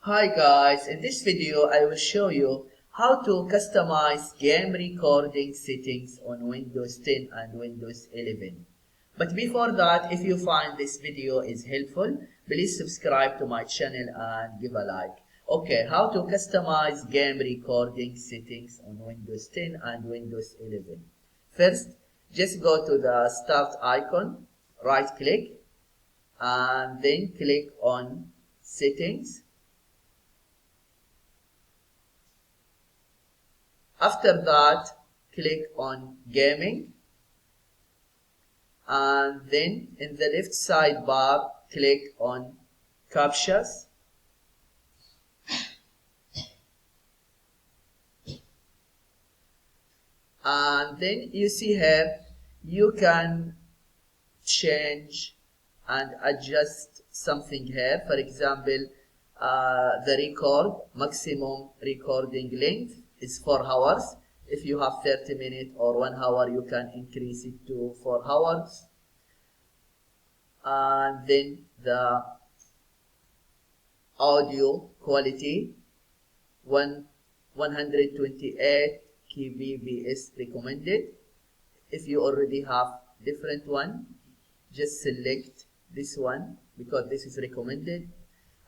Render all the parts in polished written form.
Hi guys, in this video I will show you how to customize game recording settings on Windows 10 and Windows 11. But before that, if you find this video is helpful, please subscribe to my channel and give a like. Okay, how to customize game recording settings on Windows 10 and Windows 11. First, just go to the start icon, right click, and then click on settings. After that, click on gaming, and then in the left sidebar, click on captchas. And then you see here, you can change and adjust something here. For example, the maximum recording length is 4 hours. If you have 30 minutes or 1 hour, you can increase it to 4 hours. And then the audio quality, 128 kbps recommended. If you already have different one, just select this one because this is recommended.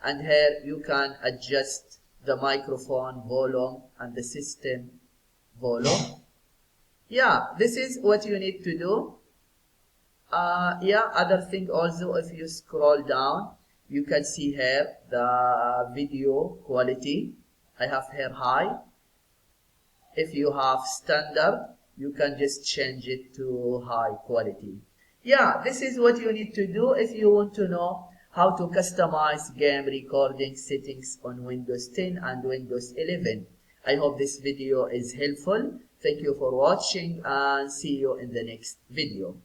And here you can adjust the microphone volume and the system volume. Yeah, this is what you need to do. Other thing also, if you scroll down, you can see here the video quality. I have here high. If you have standard, you can just change it to high quality. Yeah, this is what you need to do if you want to know how to customize game recording settings on Windows 10 and Windows 11. I hope this video is helpful. Thank you for watching and see you in the next video.